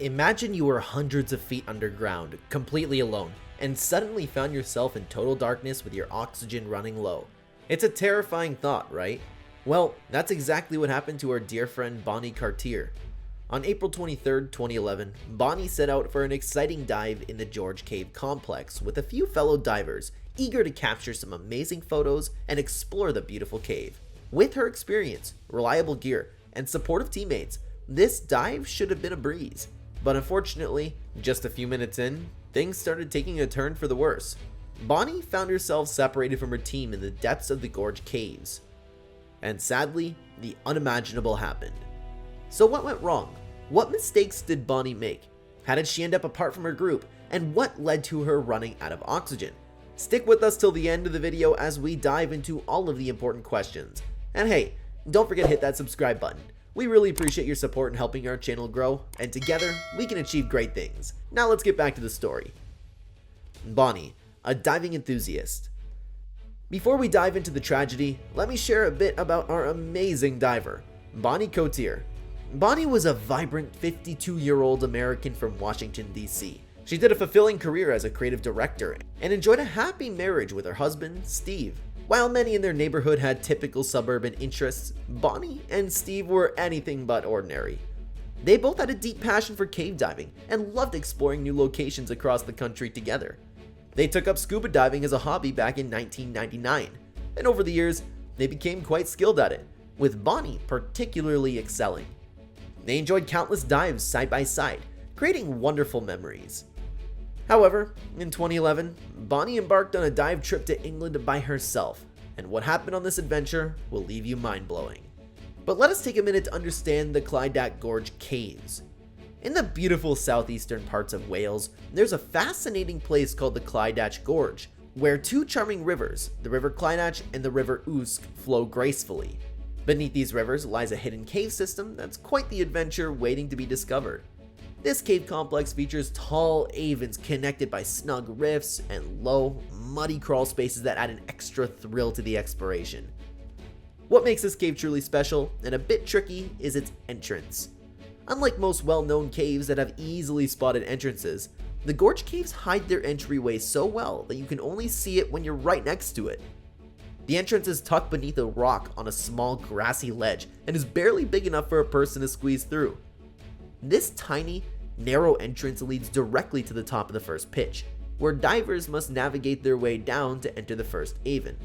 Imagine you were hundreds of feet underground, completely alone, and suddenly found yourself in total darkness with your oxygen running low. It's a terrifying thought, right? Well, that's exactly what happened to our dear friend Bonnie Cotier. On April 23, 2011, Bonnie set out for an exciting dive in the Gorge Cave complex with a few fellow divers, eager to capture some amazing photos and explore the beautiful cave. With her experience, reliable gear, and supportive teammates, this dive should have been a breeze. But unfortunately, just a few minutes in, things started taking a turn for the worse. Bonnie found herself separated from her team in the depths of the Gorge Caves. And sadly, the unimaginable happened. So what went wrong? What mistakes did Bonnie make? How did she end up apart from her group? And what led to her running out of oxygen? Stick with us till the end of the video as we dive into all of the important questions. And hey, don't forget to hit that subscribe button. We really appreciate your support in helping our channel grow, and together, we can achieve great things. Now let's get back to the story. Bonnie, a diving enthusiast. Before we dive into the tragedy, let me share a bit about our amazing diver, Bonnie Cotier. Bonnie was a vibrant 52-year-old American from Washington, D.C. She did a fulfilling career as a creative director and enjoyed a happy marriage with her husband, Steve. While many in their neighborhood had typical suburban interests, Bonnie and Steve were anything but ordinary. They both had a deep passion for cave diving and loved exploring new locations across the country together. They took up scuba diving as a hobby back in 1999, and over the years, they became quite skilled at it, with Bonnie particularly excelling. They enjoyed countless dives side by side, creating wonderful memories. However, in 2011, Bonnie embarked on a dive trip to England by herself, and what happened on this adventure will leave you mind-blowing. But let us take a minute to understand the Clydach Gorge caves. In the beautiful southeastern parts of Wales, there's a fascinating place called the Clydach Gorge, where two charming rivers, the River Clydach and the River Usk, flow gracefully. Beneath these rivers lies a hidden cave system that's quite the adventure waiting to be discovered. This cave complex features tall avens connected by snug rifts and low, muddy crawl spaces that add an extra thrill to the exploration. What makes this cave truly special and a bit tricky is its entrance. Unlike most well-known caves that have easily spotted entrances, the Gorge Caves hide their entryway so well that you can only see it when you're right next to it. The entrance is tucked beneath a rock on a small grassy ledge and is barely big enough for a person to squeeze through. This tiny, narrow entrance leads directly to the top of the first pitch, where divers must navigate their way down to enter the first haven.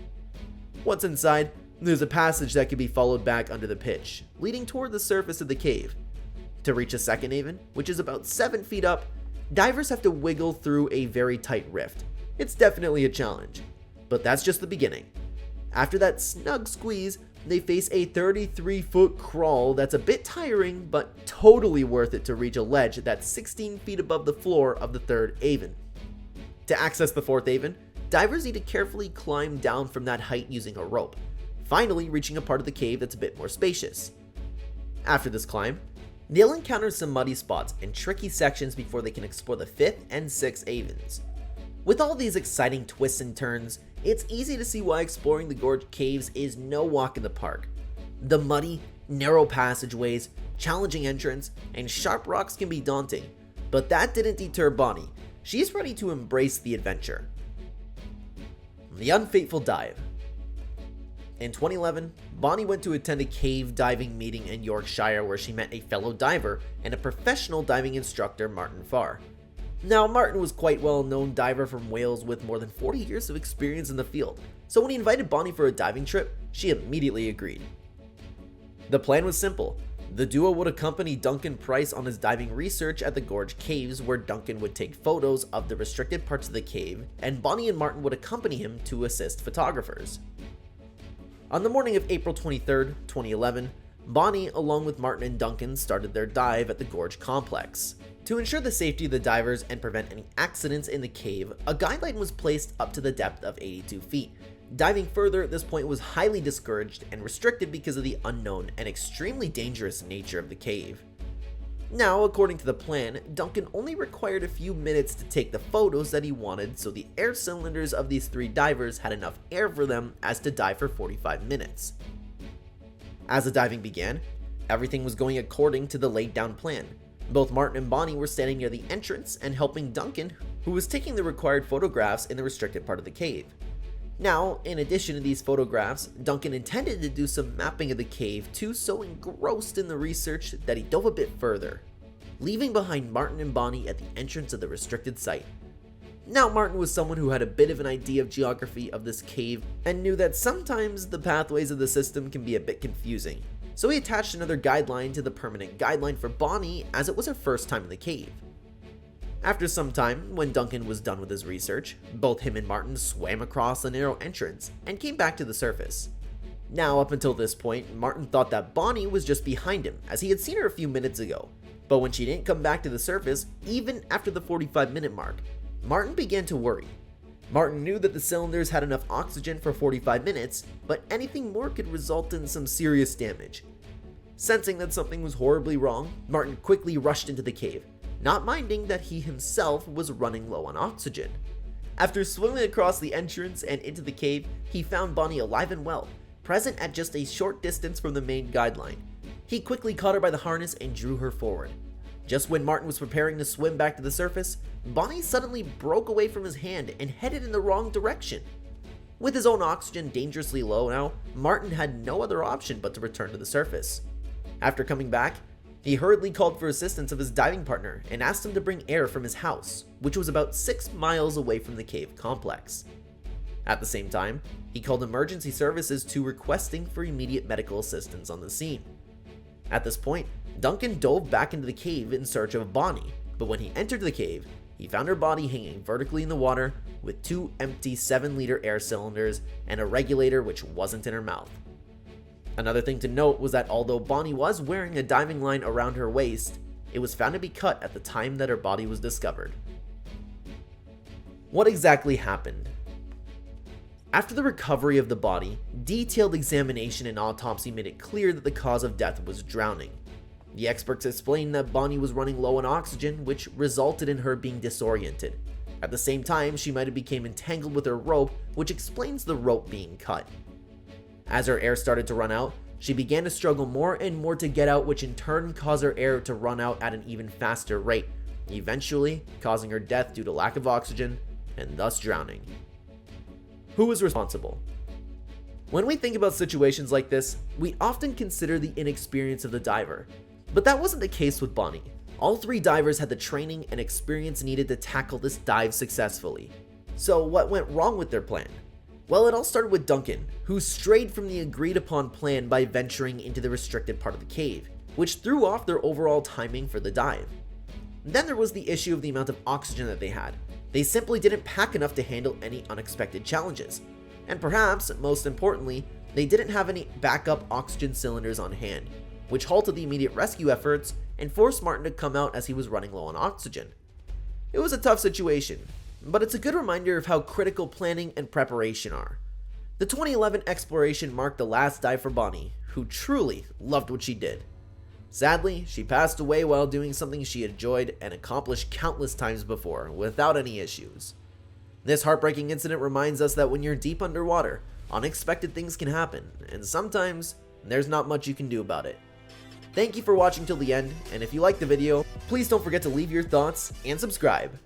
Once inside, there's a passage that can be followed back under the pitch, leading toward the surface of the cave. To reach a second haven, which is about 7 feet up, divers have to wiggle through a very tight rift. It's definitely a challenge, but that's just the beginning. After that snug squeeze, they face a 33-foot crawl that's a bit tiring, but totally worth it to reach a ledge that's 16 feet above the floor of the third haven. To access the fourth haven, divers need to carefully climb down from that height using a rope, finally reaching a part of the cave that's a bit more spacious. After this climb, they'll encounter some muddy spots and tricky sections before they can explore the fifth and sixth havens. With all these exciting twists and turns, it's easy to see why exploring the Gorge Caves is no walk in the park. The muddy, narrow passageways, challenging entrance, and sharp rocks can be daunting, but that didn't deter Bonnie. She's ready to embrace the adventure. The unfateful dive. In 2011, Bonnie went to attend a cave diving meeting in Yorkshire where she met a fellow diver and a professional diving instructor, Martin Farr. Now, Martin was quite well-known diver from Wales with more than 40 years of experience in the field, so when he invited Bonnie for a diving trip, she immediately agreed. The plan was simple. The duo would accompany Duncan Price on his diving research at the Gorge Caves, where Duncan would take photos of the restricted parts of the cave, and Bonnie and Martin would accompany him to assist photographers. On the morning of April 23, 2011, Bonnie, along with Martin and Duncan, started their dive at the Gorge complex. To ensure the safety of the divers and prevent any accidents in the cave, a guideline was placed up to the depth of 82 feet. Diving further at this point was highly discouraged and restricted because of the unknown and extremely dangerous nature of the cave. Now, according to the plan, Duncan only required a few minutes to take the photos that he wanted, so the air cylinders of these 3 divers had enough air for them as to dive for 45 minutes. As the diving began, everything was going according to the laid down plan. Both Martin and Bonnie were standing near the entrance and helping Duncan, who was taking the required photographs in the restricted part of the cave. Now, in addition to these photographs, Duncan intended to do some mapping of the cave too, so engrossed in the research that he dove a bit further, leaving behind Martin and Bonnie at the entrance of the restricted site. Now, Martin was someone who had a bit of an idea of geography of this cave and knew that sometimes the pathways of the system can be a bit confusing, so he attached another guideline to the permanent guideline for Bonnie as it was her first time in the cave. After some time, when Duncan was done with his research, both him and Martin swam across the narrow entrance and came back to the surface. Now, up until this point, Martin thought that Bonnie was just behind him as he had seen her a few minutes ago, but when she didn't come back to the surface, even after the 45-minute mark, Martin began to worry. Martin knew that the cylinders had enough oxygen for 45 minutes, but anything more could result in some serious damage. Sensing that something was horribly wrong, Martin quickly rushed into the cave, not minding that he himself was running low on oxygen. After swimming across the entrance and into the cave, he found Bonnie alive and well, present at just a short distance from the main guideline. He quickly caught her by the harness and drew her forward. Just when Martin was preparing to swim back to the surface, Bonnie suddenly broke away from his hand and headed in the wrong direction. With his own oxygen dangerously low now, Martin had no other option but to return to the surface. After coming back, he hurriedly called for assistance of his diving partner and asked him to bring air from his house, which was about 6 miles away from the cave complex. At the same time, he called emergency services to requesting for immediate medical assistance on the scene. At this point, Duncan dove back into the cave in search of Bonnie, but when he entered the cave, he found her body hanging vertically in the water with 2 empty 7-liter air cylinders and a regulator which wasn't in her mouth. Another thing to note was that although Bonnie was wearing a diving line around her waist, it was found to be cut at the time that her body was discovered. What exactly happened? After the recovery of the body, detailed examination and autopsy made it clear that the cause of death was drowning. The experts explained that Bonnie was running low on oxygen, which resulted in her being disoriented. At the same time, she might have become entangled with her rope, which explains the rope being cut. As her air started to run out, she began to struggle more and more to get out, which in turn caused her air to run out at an even faster rate, eventually causing her death due to lack of oxygen and thus drowning. Who is responsible? When we think about situations like this, we often consider the inexperience of the diver, but that wasn't the case with Bonnie. All 3 divers had the training and experience needed to tackle this dive successfully. So what went wrong with their plan? Well, it all started with Duncan, who strayed from the agreed upon plan by venturing into the restricted part of the cave, which threw off their overall timing for the dive. Then there was the issue of the amount of oxygen that they had. They simply didn't pack enough to handle any unexpected challenges. And perhaps, most importantly, they didn't have any backup oxygen cylinders on hand, which halted the immediate rescue efforts and forced Martin to come out as he was running low on oxygen. It was a tough situation, but it's a good reminder of how critical planning and preparation are. The 2011 exploration marked the last dive for Bonnie, who truly loved what she did. Sadly, she passed away while doing something she enjoyed and accomplished countless times before without any issues. This heartbreaking incident reminds us that when you're deep underwater, unexpected things can happen, and sometimes there's not much you can do about it. Thank you for watching till the end, and if you liked the video, please don't forget to leave your thoughts and subscribe.